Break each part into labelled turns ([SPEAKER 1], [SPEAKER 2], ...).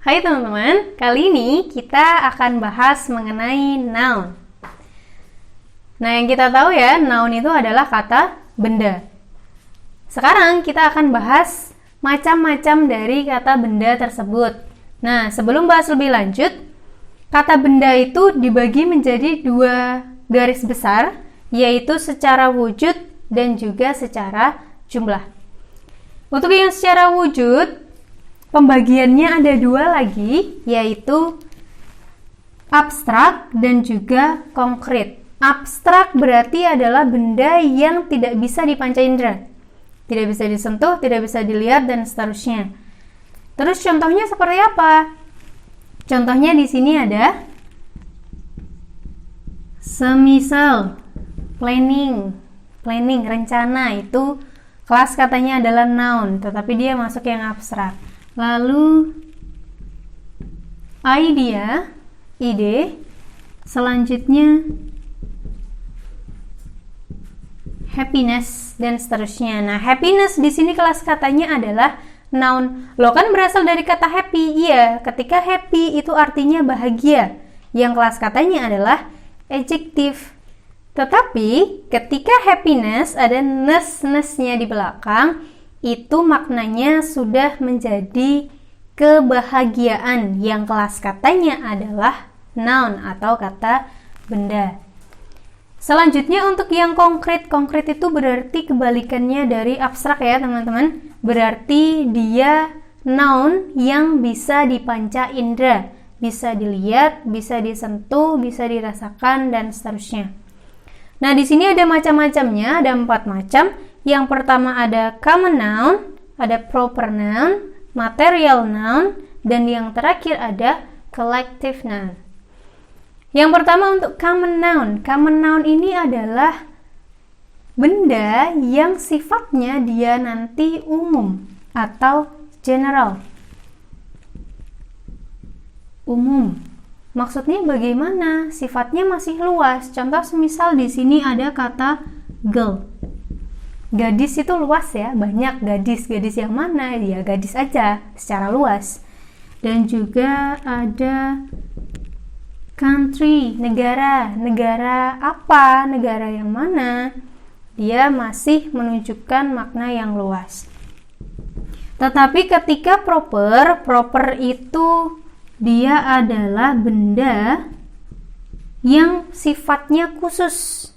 [SPEAKER 1] Hai teman-teman, kali ini kita akan bahas mengenai noun. Nah, yang kita tahu ya, noun itu adalah kata benda. Sekarang kita akan bahas macam-macam dari kata benda tersebut. Nah, sebelum bahas lebih lanjut, kata benda itu dibagi menjadi dua garis besar, yaitu secara wujud dan juga secara jumlah. Untuk yang secara wujud, pembagiannya ada dua lagi, yaitu abstrak dan juga konkret. Abstrak berarti adalah benda yang tidak bisa dipanca indera, tidak bisa disentuh, tidak bisa dilihat, dan seterusnya. Terus contohnya seperti apa? Contohnya di sini ada semisal planning, rencana, itu kelas katanya adalah noun, tetapi dia masuk yang abstrak. Lalu idea, ide, selanjutnya happiness, dan seterusnya. Nah, happiness di sini kelas katanya adalah noun. Lo kan berasal dari kata happy. Iya, ketika happy itu artinya bahagia. Yang kelas katanya adalah adjektif. Tetapi ketika happiness ada ness-nessnya di belakang, itu maknanya sudah menjadi kebahagiaan, yang kelas katanya adalah noun atau kata benda. Selanjutnya untuk yang konkret itu berarti kebalikannya dari abstrak ya teman-teman. Berarti dia noun yang bisa dipanca indera, bisa dilihat, bisa disentuh, bisa dirasakan, dan seterusnya. Nah, di sini ada macam-macamnya, ada 4 macam. Yang pertama ada common noun, ada proper noun, material noun, dan yang terakhir ada collective noun. Yang pertama untuk common noun. Common noun ini adalah benda yang sifatnya dia nanti umum atau general. Umum. Maksudnya bagaimana? Sifatnya masih luas. Contoh semisal di sini ada kata girl. Gadis itu luas ya, banyak gadis. Gadis yang mana? Ya gadis aja, secara luas. Dan juga ada country, negara. Negara apa? Negara yang mana? Dia masih menunjukkan makna yang luas. Tetapi ketika proper itu dia adalah benda yang sifatnya khusus,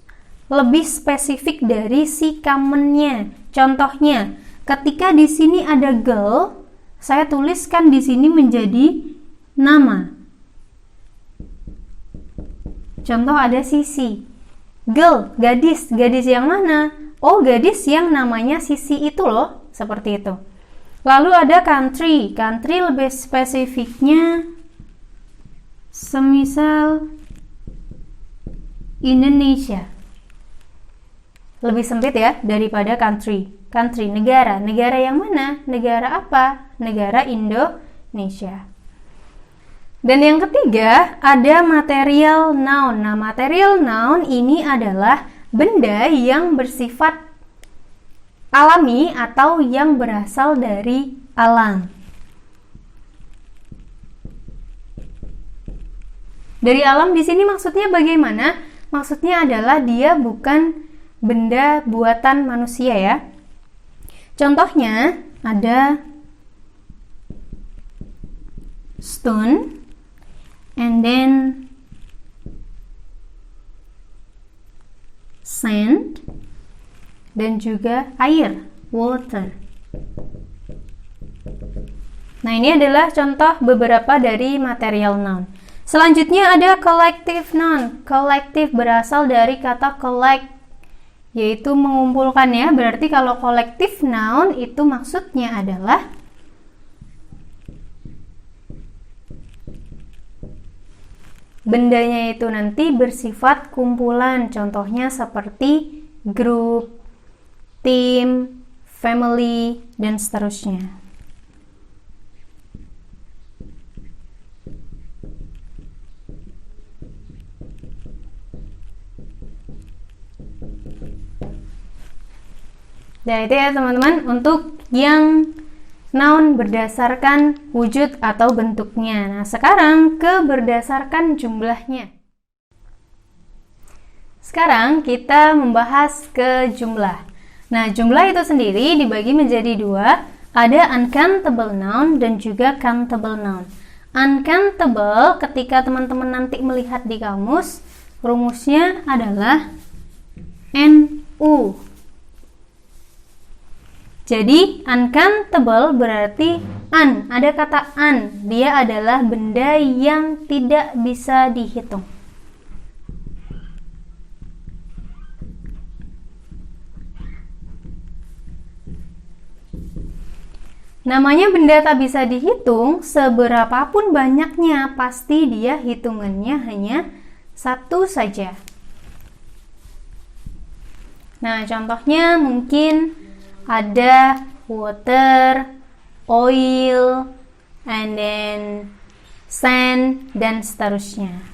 [SPEAKER 1] lebih spesifik dari si commonnya. Contohnya, ketika di sini ada girl, saya tuliskan di sini menjadi nama. Contoh ada Sisi. Girl, gadis. Gadis yang mana? Oh, gadis yang namanya Sisi itu loh, seperti itu. Lalu ada country. Country lebih spesifiknya semisal Indonesia. Lebih sempit ya daripada country. Country, negara. Negara yang mana? Negara apa? Negara Indonesia. Dan yang ketiga ada material noun. Nah, material noun ini adalah benda yang bersifat alami atau yang berasal dari alam. Dari alam di sini maksudnya bagaimana? Maksudnya adalah dia bukan benda buatan manusia ya. Contohnya ada stone, and then sand, dan juga air, water. Nah, ini adalah contoh beberapa dari material noun. Selanjutnya ada collective noun. Collective berasal dari kata collect, yaitu mengumpulkan ya. Berarti kalau collective noun itu maksudnya adalah bendanya itu nanti bersifat kumpulan. Contohnya seperti grup, tim, family, dan seterusnya. Dan itu ya teman-teman untuk yang noun berdasarkan wujud atau bentuknya. Nah, sekarang ke berdasarkan jumlahnya. Sekarang kita membahas ke jumlah. Nah, jumlah itu sendiri dibagi menjadi dua. Ada uncountable noun dan juga countable noun. Uncountable, ketika teman-teman nanti melihat di kamus, rumusnya adalah NU. Jadi, uncountable berarti ada kata dia adalah benda yang tidak bisa dihitung. Namanya benda tak bisa dihitung, seberapapun banyaknya, pasti dia hitungannya hanya satu saja. Nah, contohnya mungkin ada water, oil, and then sand, dan seterusnya.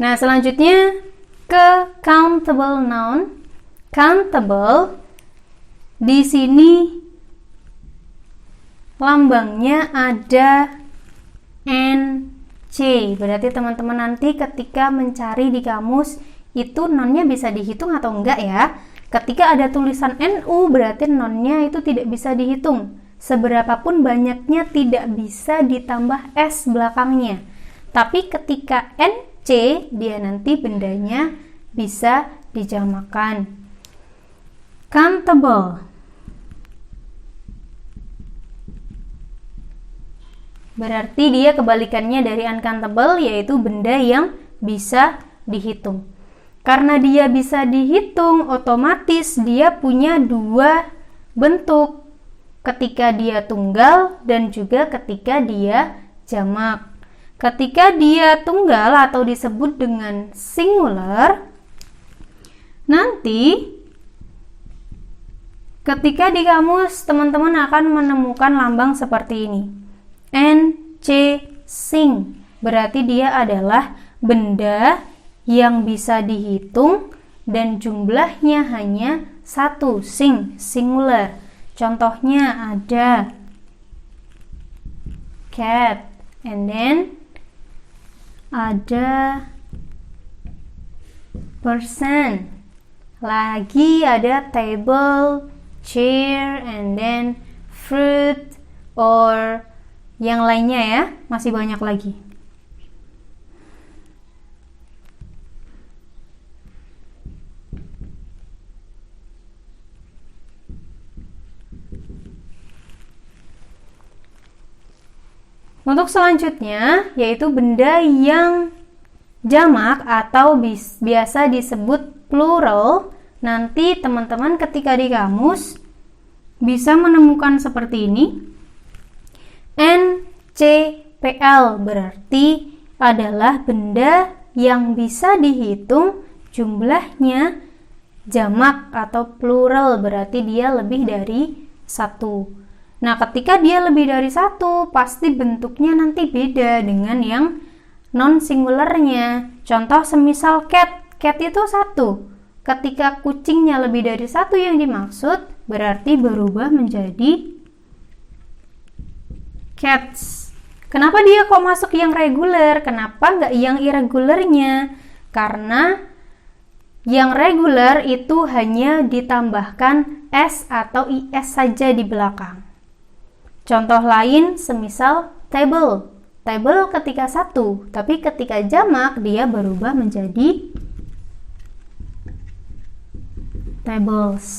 [SPEAKER 1] Nah, selanjutnya ke countable noun. Countable di sini lambangnya ada NC. Berarti teman-teman nanti ketika mencari di kamus itu nonnya bisa dihitung atau enggak ya. Ketika ada tulisan NU berarti nonnya itu tidak bisa dihitung. Seberapapun banyaknya tidak bisa ditambah S belakangnya. Tapi ketika NC dia nanti bendanya bisa dijamakan. Countable berarti dia kebalikannya dari uncountable, yaitu benda yang bisa dihitung. Karena dia bisa dihitung, otomatis dia punya dua bentuk, ketika dia tunggal dan juga ketika dia jamak. Ketika dia tunggal atau disebut dengan singular, nanti ketika di kamus teman-teman akan menemukan lambang seperti ini. NC sing, berarti dia adalah benda yang bisa dihitung dan jumlahnya hanya satu, singular. Contohnya ada cat, and then ada person, lagi ada table, chair, and then fruit, or yang lainnya ya, masih banyak lagi. Untuk selanjutnya, yaitu benda yang jamak atau biasa disebut plural. Nanti teman-teman ketika di kamus bisa menemukan seperti ini. NCPL berarti adalah benda yang bisa dihitung jumlahnya jamak atau plural, berarti dia lebih dari satu. Nah, ketika dia lebih dari satu, pasti bentuknya nanti beda dengan yang non-singularnya. Contoh semisal cat itu satu. Ketika kucingnya lebih dari satu yang dimaksud, berarti berubah menjadi cats. Kenapa dia kok masuk yang reguler? Kenapa nggak yang irregularnya? Karena yang reguler itu hanya ditambahkan S atau IS saja di belakang. Contoh lain semisal table. Table ketika satu, tapi ketika jamak dia berubah menjadi tables.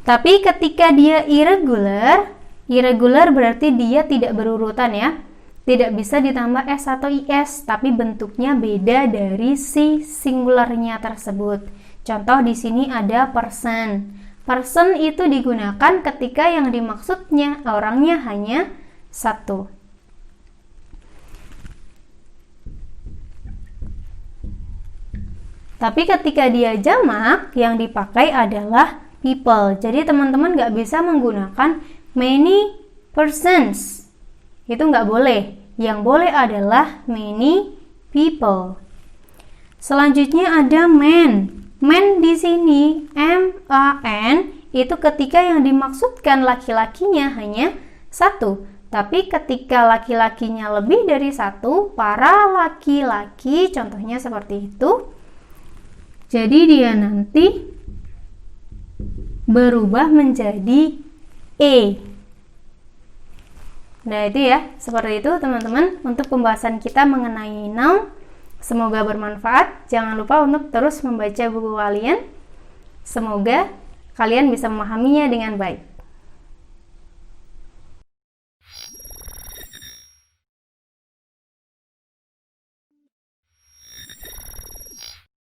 [SPEAKER 1] Tapi ketika dia irregular berarti dia tidak berurutan ya. Tidak bisa ditambah S atau IS, tapi bentuknya beda dari si singularnya tersebut. Contoh di sini ada person. Person itu digunakan ketika yang dimaksudnya orangnya hanya satu. Tapi ketika dia jamak, yang dipakai adalah people. Jadi teman-teman nggak bisa menggunakan many persons. Itu nggak boleh. Yang boleh adalah many people. Selanjutnya ada man. Man di sini M-A-N itu ketika yang dimaksudkan laki-lakinya hanya satu. Tapi ketika laki-lakinya lebih dari satu, para laki-laki, contohnya seperti itu. Jadi dia nanti berubah menjadi E. Nah itu ya, seperti itu teman-teman untuk pembahasan kita mengenai noun. Semoga bermanfaat. Jangan lupa untuk terus membaca buku kalian. Semoga kalian bisa memahaminya dengan baik.